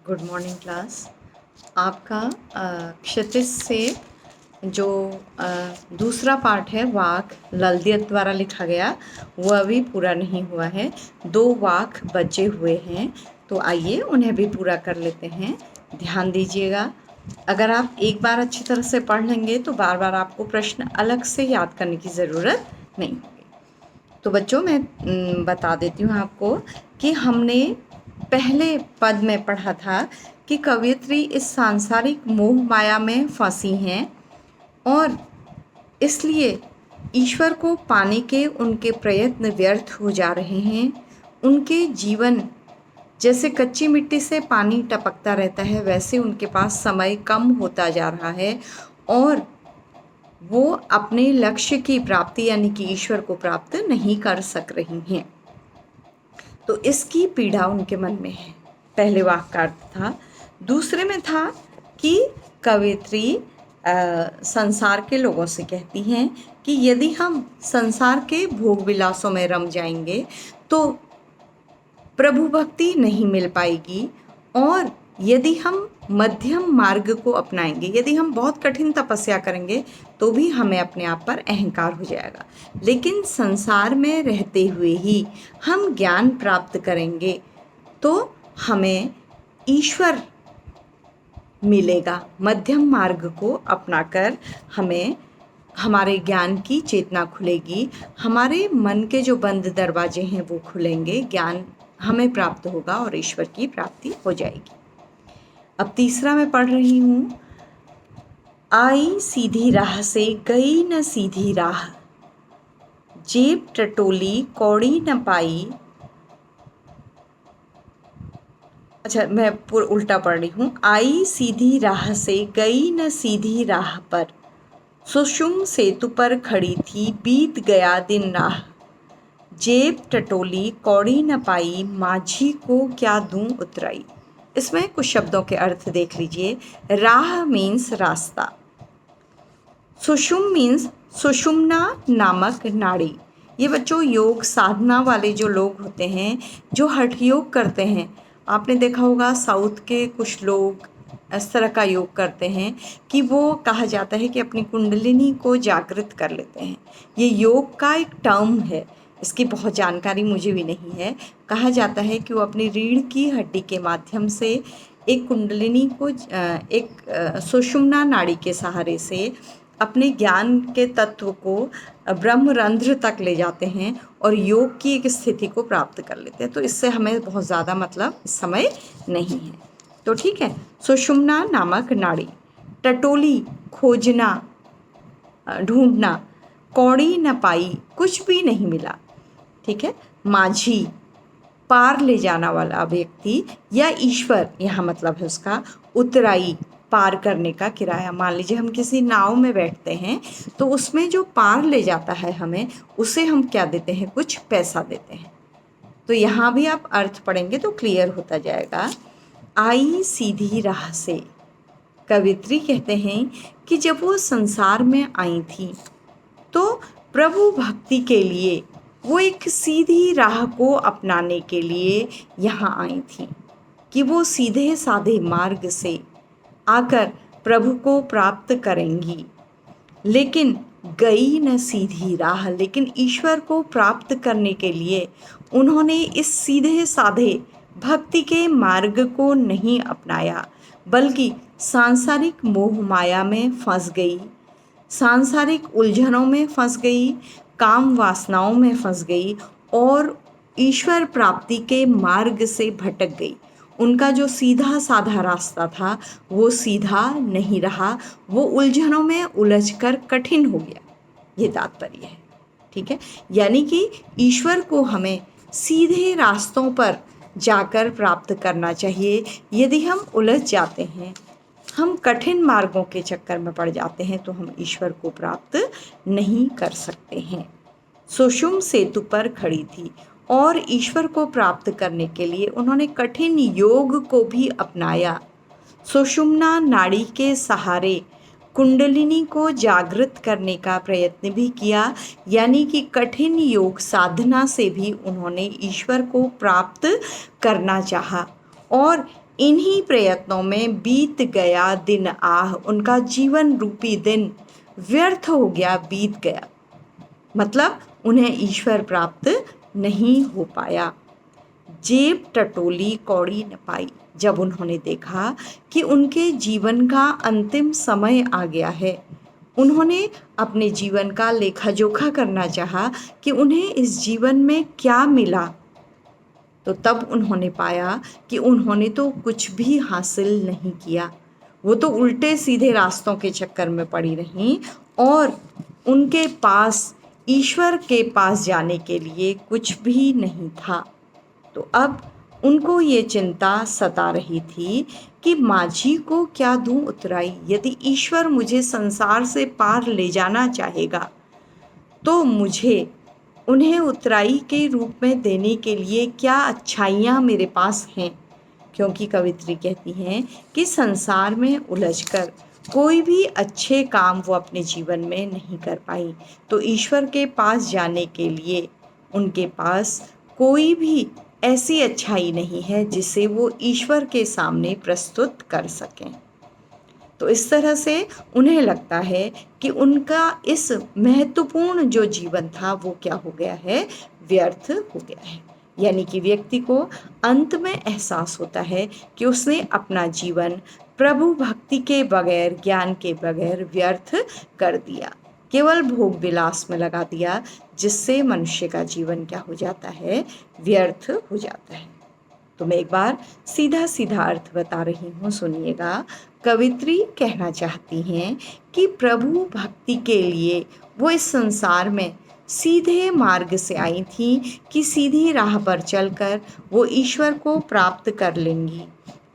Good morning class. आपका क्षितिज से जो दूसरा पार्ट है वाक ललदियत द्वारा लिखा गया वह अभी पूरा नहीं हुआ है। 2 वाक बचे हुए हैं, तो आइए उन्हें भी पूरा कर लेते हैं। ध्यान दीजिएगा, अगर आप एक बार अच्छी तरह से पढ़ लेंगे तो बार बार आपको प्रश्न अलग से याद करने की ज़रूरत नहीं होगी। तो बच्चों मैं बता देती हूँ आपको कि हमने पहले पद में पढ़ा था कि कवयित्री इस सांसारिक मोह माया में फंसी हैं और इसलिए ईश्वर को पाने के उनके प्रयत्न व्यर्थ हो जा रहे हैं। उनके जीवन जैसे कच्ची मिट्टी से पानी टपकता रहता है, वैसे उनके पास समय कम होता जा रहा है और वो अपने लक्ष्य की प्राप्ति यानी कि ईश्वर को प्राप्त नहीं कर सक रही हैं। तो इसकी पीड़ा उनके मन में है। पहले वाक्य का अर्थ था। दूसरे में था कि कवयित्री संसार के लोगों से कहती हैं कि यदि हम संसार के भोग विलासों में रम जाएंगे तो प्रभु भक्ति नहीं मिल पाएगी, और यदि हम मध्यम मार्ग को अपनाएंगे, यदि हम बहुत कठिन तपस्या करेंगे तो भी हमें अपने आप पर अहंकार हो जाएगा। लेकिन संसार में रहते हुए ही हम ज्ञान प्राप्त करेंगे तो हमें ईश्वर मिलेगा। मध्यम मार्ग को अपनाकर हमें हमारे ज्ञान की चेतना खुलेगी, हमारे मन के जो बंद दरवाजे हैं वो खुलेंगे, ज्ञान हमें प्राप्त होगा और ईश्वर की प्राप्ति हो जाएगी। अब तीसरा मैं पढ़ रही हूँ। आई सीधी राह से गई न सीधी राह, जेब टटोली कौड़ी न पाई। अच्छा, मैं पूरा उल्टा पढ़ रही हूँ। आई सीधी राह से गई न सीधी राह पर, सुषुम सेतु पर खड़ी थी बीत गया दिन राह, जेब टटोली कौड़ी न पाई, माझी को क्या दूं उतराई। इसमें कुछ शब्दों के अर्थ देख लीजिए। राह मीन्स रास्ता, सुषुम मीन्स सुषुम्ना नामक नाड़ी। ये बच्चों योग साधना वाले जो लोग होते हैं, जो हठ योग करते हैं, आपने देखा होगा साउथ के कुछ लोग इस तरह का योग करते हैं कि वो कहा जाता है कि अपनी कुंडलिनी को जागृत कर लेते हैं। ये योग का एक टर्म है, इसकी बहुत जानकारी मुझे भी नहीं है। कहा जाता है कि वो अपनी रीढ़ की हड्डी के माध्यम से एक कुंडलिनी को एक सुषुम्ना नाड़ी के सहारे से अपने ज्ञान के तत्व को ब्रह्मरंध्र तक ले जाते हैं और योग की एक स्थिति को प्राप्त कर लेते हैं। तो इससे हमें बहुत ज़्यादा मतलब इस समय नहीं है, तो ठीक है। सुषुम्ना नामक नाड़ी, टटोली खोजना ढूंढना, कौड़ी न पाई कुछ भी नहीं मिला, ठीक है। माझी पार ले जाना वाला व्यक्ति या ईश्वर, यहाँ मतलब है उसका उतराई, पार करने का किराया। मान लीजिए हम किसी नाव में बैठते हैं तो उसमें जो पार ले जाता है हमें, उसे हम क्या देते हैं, कुछ पैसा देते हैं। तो यहाँ भी आप अर्थ पढ़ेंगे तो क्लियर होता जाएगा। आई सीधी राह से, कवित्री कहते हैं कि जब वो संसार में आई थी तो प्रभु भक्ति के लिए वो एक सीधी राह को अपनाने के लिए यहाँ आई थी कि वो सीधे साधे मार्ग से आकर प्रभु को प्राप्त करेंगी। लेकिन गई न सीधी राह, लेकिन ईश्वर को प्राप्त करने के लिए उन्होंने इस सीधे साधे भक्ति के मार्ग को नहीं अपनाया, बल्कि सांसारिक मोह माया में फंस गई, सांसारिक उलझनों में फंस गई, काम वासनाओं में फंस गई और ईश्वर प्राप्ति के मार्ग से भटक गई। उनका जो सीधा साधा रास्ता था वो सीधा नहीं रहा, वो उलझनों में उलझकर कठिन हो गया। ये तात्पर्य है, ठीक है। यानी कि ईश्वर को हमें सीधे रास्तों पर जाकर प्राप्त करना चाहिए। यदि हम उलझ जाते हैं, हम कठिन मार्गों के चक्कर में पड़ जाते हैं, तो हम ईश्वर को प्राप्त नहीं कर सकते हैं। सुषुम सेतु पर खड़ी थी और ईश्वर को प्राप्त करने के लिए उन्होंने कठिन योग को भी अपनाया। सुषुम्ना नाड़ी के सहारे कुंडलिनी को जागृत करने का प्रयत्न भी किया, यानी कि कठिन योग साधना से भी उन्होंने ईश्वर को प्राप्त करना चाहा और इन्हीं प्रयत्नों में बीत गया दिन आह, उनका जीवन रूपी दिन व्यर्थ हो गया, बीत गया, मतलब उन्हें ईश्वर प्राप्त नहीं हो पाया। जेब टटोली कौड़ी न पाई, जब उन्होंने देखा कि उनके जीवन का अंतिम समय आ गया है, उन्होंने अपने जीवन का लेखा जोखा करना चाहा कि उन्हें इस जीवन में क्या मिला। तो तब उन्होंने पाया कि उन्होंने तो कुछ भी हासिल नहीं किया। वो तो उल्टे सीधे रास्तों के चक्कर में पड़ी रहीं और उनके पास ईश्वर के पास जाने के लिए कुछ भी नहीं था। तो अब उनको ये चिंता सता रही थी कि माझी को क्या दूं उतराई। यदि ईश्वर मुझे संसार से पार ले जाना चाहेगा तो मुझे उन्हें उतराई के रूप में देने के लिए क्या अच्छाइयाँ मेरे पास हैं। क्योंकि कवित्री कहती हैं कि संसार में उलझकर कोई भी अच्छे काम वो अपने जीवन में नहीं कर पाई, तो ईश्वर के पास जाने के लिए उनके पास कोई भी ऐसी अच्छाई नहीं है जिसे वो ईश्वर के सामने प्रस्तुत कर सकें। तो इस तरह से उन्हें लगता है कि उनका इस महत्वपूर्ण जो जीवन था वो क्या हो गया है, व्यर्थ हो गया है। यानी कि व्यक्ति को अंत में एहसास होता है कि उसने अपना जीवन प्रभु भक्ति के बगैर, ज्ञान के बगैर व्यर्थ कर दिया, केवल भोग विलास में लगा दिया, जिससे मनुष्य का जीवन क्या हो जाता है, व्यर्थ हो जाता है। तो मैं एक बार सीधा सीधा अर्थ बता रही हूँ, सुनिएगा। कवित्री कहना चाहती हैं कि प्रभु भक्ति के लिए वो इस संसार में सीधे मार्ग से आई थी कि सीधी राह पर चलकर वो ईश्वर को प्राप्त कर लेंगी।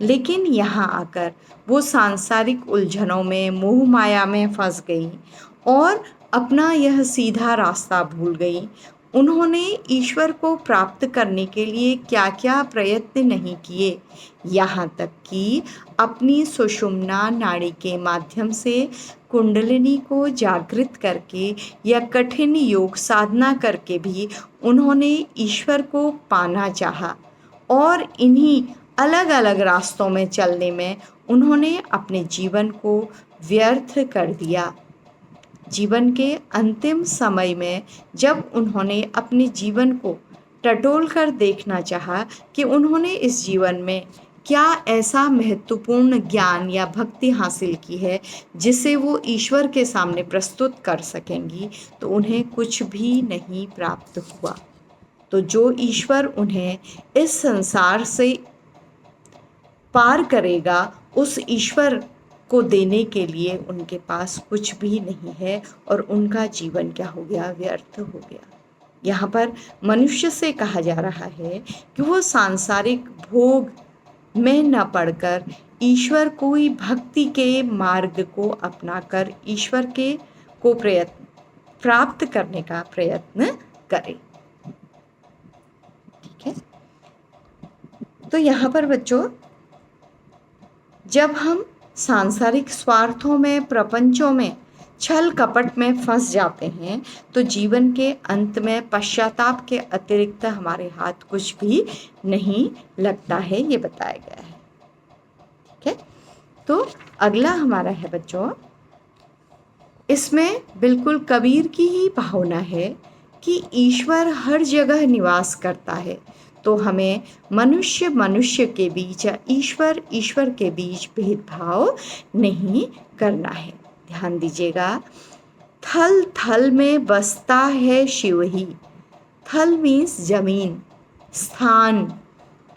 लेकिन यहाँ आकर वो सांसारिक उलझनों में, मोह माया में फंस गई और अपना यह सीधा रास्ता भूल गई। उन्होंने ईश्वर को प्राप्त करने के लिए क्या क्या प्रयत्न नहीं किए, यहाँ तक कि अपनी सुषुम्ना नाड़ी के माध्यम से कुंडलिनी को जागृत करके या कठिन योग साधना करके भी उन्होंने ईश्वर को पाना चाहा। और इन्हीं अलग अलग रास्तों में चलने में उन्होंने अपने जीवन को व्यर्थ कर दिया। जीवन के अंतिम समय में जब उन्होंने अपने जीवन को टटोल कर देखना चाहा कि उन्होंने इस जीवन में क्या ऐसा महत्वपूर्ण ज्ञान या भक्ति हासिल की है जिसे वो ईश्वर के सामने प्रस्तुत कर सकेंगी, तो उन्हें कुछ भी नहीं प्राप्त हुआ। तो जो ईश्वर उन्हें इस संसार से पार करेगा, उस ईश्वर को देने के लिए उनके पास कुछ भी नहीं है और उनका जीवन क्या हो गया, व्यर्थ हो गया। यहाँ पर मनुष्य से कहा जा रहा है कि वो सांसारिक भोग में न पड़कर ईश्वर को ही भक्ति के मार्ग को अपनाकर ईश्वर के को प्राप्त करने का प्रयत्न करे। ठीक है, तो यहाँ पर बच्चों, जब हम सांसारिक स्वार्थों में, प्रपंचों में, छल कपट में फंस जाते हैं तो जीवन के अंत में पश्चाताप के अतिरिक्त हमारे हाथ कुछ भी नहीं लगता है, ये बताया गया है। ठीक है, तो अगला हमारा है बच्चों, इसमें बिल्कुल कबीर की ही भावना है कि ईश्वर हर जगह निवास करता है, तो हमें मनुष्य मनुष्य के बीच या ईश्वर ईश्वर के बीच भेदभाव नहीं करना है। ध्यान दीजिएगा, थल थल में बसता है शिव ही। थल मीन्स जमीन, स्थान।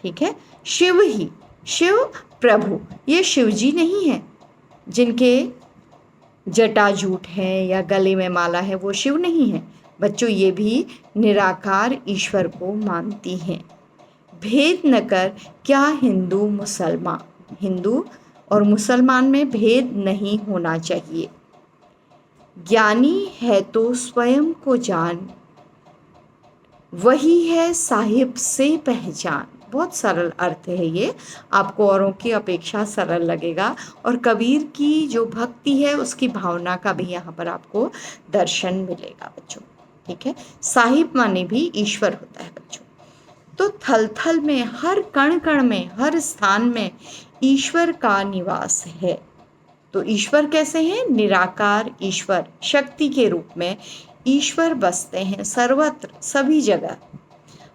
ठीक है, शिव ही, शिव प्रभु, ये शिव जी नहीं है जिनके जटाजूट है या गले में माला है, वो शिव नहीं है बच्चों, ये भी निराकार ईश्वर को मानती हैं। भेद न कर क्या हिंदू मुसलमान, हिंदू और मुसलमान में भेद नहीं होना चाहिए। ज्ञानी है तो स्वयं को जान, वही है साहिब से पहचान। बहुत सरल अर्थ है ये, आपको औरों की अपेक्षा सरल लगेगा और कबीर की जो भक्ति है उसकी भावना का भी यहाँ पर आपको दर्शन मिलेगा बच्चों। ठीक है, साहिब माने भी ईश्वर होता है बच्चों। तो थल थल में, हर कण कण में, हर स्थान में ईश्वर का निवास है। तो ईश्वर कैसे हैं? निराकार ईश्वर, शक्ति के रूप में ईश्वर बसते हैं सर्वत्र, सभी जगह,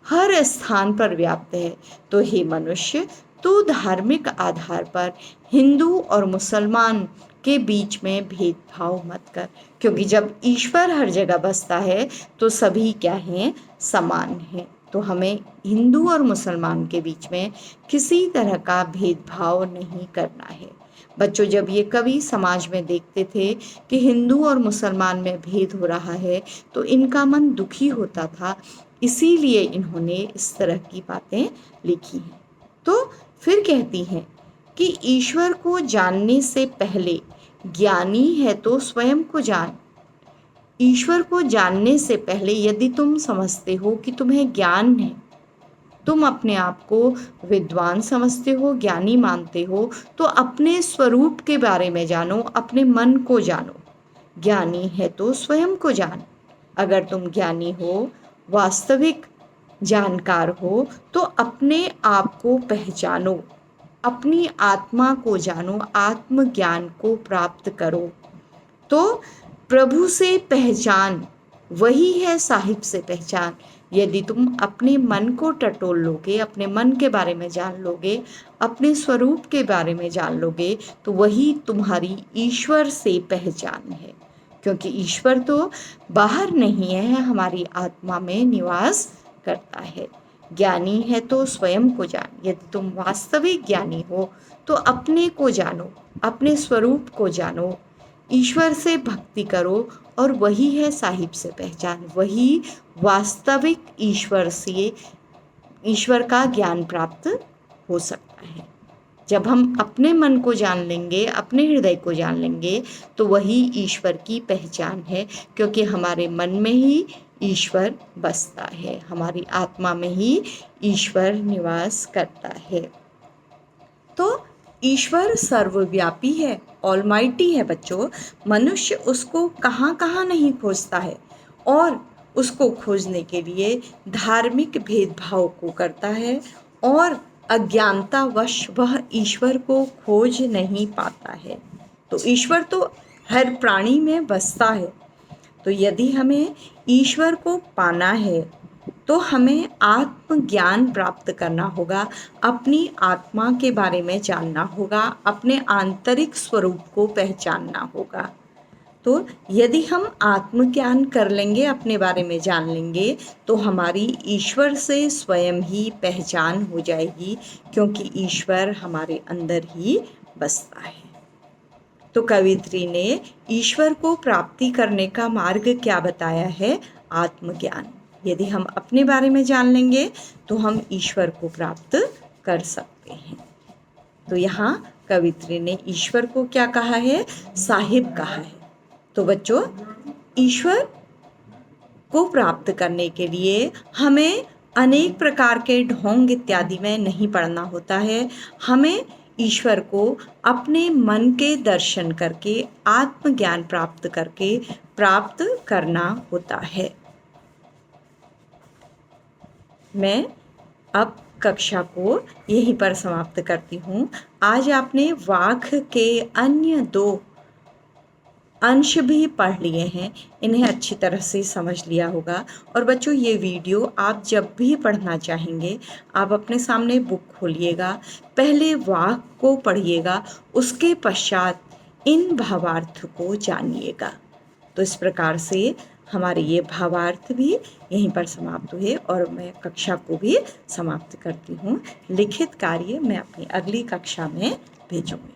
हर स्थान पर व्याप्त है। तो हे मनुष्य, तू धार्मिक आधार पर हिंदू और मुसलमान के बीच में भेदभाव मत कर, क्योंकि जब ईश्वर हर जगह बसता है तो सभी क्या हैं? समान हैं। तो हमें हिंदू और मुसलमान के बीच में किसी तरह का भेदभाव नहीं करना है। बच्चों, जब ये कवि समाज में देखते थे कि हिंदू और मुसलमान में भेद हो रहा है तो इनका मन दुखी होता था, इसीलिए इन्होंने इस तरह की बातें लिखी हैं। तो फिर कहती हैं कि ईश्वर को जानने से पहले ज्ञानी है तो स्वयं को जान। ईश्वर को जानने से पहले यदि तुम समझते हो कि तुम्हें ज्ञान है, तुम अपने आप को विद्वान समझते हो, ज्ञानी मानते हो, तो अपने स्वरूप के बारे में जानो, अपने मन को जानो। ज्ञानी है तो स्वयं को जान। अगर तुम ज्ञानी हो, वास्तविक जानकार हो, तो अपने आप को पहचानो, अपनी आत्मा को जानो, आत्मज्ञान को प्राप्त करो। तो प्रभु से पहचान वही है साहिब से पहचान। यदि तुम अपने मन को टटोल लोगे, अपने मन के बारे में जान लोगे, अपने स्वरूप के बारे में जान लोगे, तो वही तुम्हारी ईश्वर से पहचान है। क्योंकि ईश्वर तो बाहर नहीं है, हमारी आत्मा में निवास करता है। ज्ञानी है तो स्वयं को जान। यदि तुम वास्तविक ज्ञानी हो तो अपने को जानो, अपने स्वरूप को जानो, ईश्वर से भक्ति करो, और वही है साहिब से पहचान। वही वास्तविक ईश्वर से, ईश्वर का ज्ञान प्राप्त हो सकता है। जब हम अपने मन को जान लेंगे, अपने हृदय को जान लेंगे, तो वही ईश्वर की पहचान है। क्योंकि हमारे मन में ही ईश्वर बसता है, हमारी आत्मा में ही ईश्वर निवास करता है। तो ईश्वर सर्वव्यापी है, ऑलमाइटी है बच्चों। मनुष्य उसको कहाँ कहाँ नहीं खोजता है, और उसको खोजने के लिए धार्मिक भेदभाव को करता है, और अज्ञानतावश वह ईश्वर को खोज नहीं पाता है। तो ईश्वर तो हर प्राणी में बसता है। तो यदि हमें ईश्वर को पाना है तो हमें आत्मज्ञान प्राप्त करना होगा, अपनी आत्मा के बारे में जानना होगा, अपने आंतरिक स्वरूप को पहचानना होगा। तो यदि हम आत्मज्ञान कर लेंगे, अपने बारे में जान लेंगे, तो हमारी ईश्वर से स्वयं ही पहचान हो जाएगी, क्योंकि ईश्वर हमारे अंदर ही बसता है। तो कवित्री ने ईश्वर को प्राप्ति करने का मार्ग क्या बताया है? आत्मज्ञान। यदि हम अपने बारे में जान लेंगे तो हम ईश्वर को प्राप्त कर सकते हैं। तो यहाँ कवित्री ने ईश्वर को क्या कहा है? साहिब कहा है। तो बच्चों, ईश्वर को प्राप्त करने के लिए हमें अनेक प्रकार के ढोंग इत्यादि में नहीं पड़ना होता है। हमें ईश्वर को अपने मन के दर्शन करके, आत्मज्ञान प्राप्त करके प्राप्त करना होता है। मैं अब कक्षा को यहीं पर समाप्त करती हूँ। आज आपने वाक् के अन्य 2 अंश भी पढ़ लिए हैं, इन्हें अच्छी तरह से समझ लिया होगा। और बच्चों, ये वीडियो आप जब भी पढ़ना चाहेंगे, आप अपने सामने बुक खोलिएगा, पहले वाक् को पढ़िएगा, उसके पश्चात इन भावार्थ को जानिएगा। तो इस प्रकार से हमारे ये भावार्थ भी यहीं पर समाप्त हुए, और मैं कक्षा को भी समाप्त करती हूँ। लिखित कार्य मैं अपनी अगली कक्षा में भेजूँगी।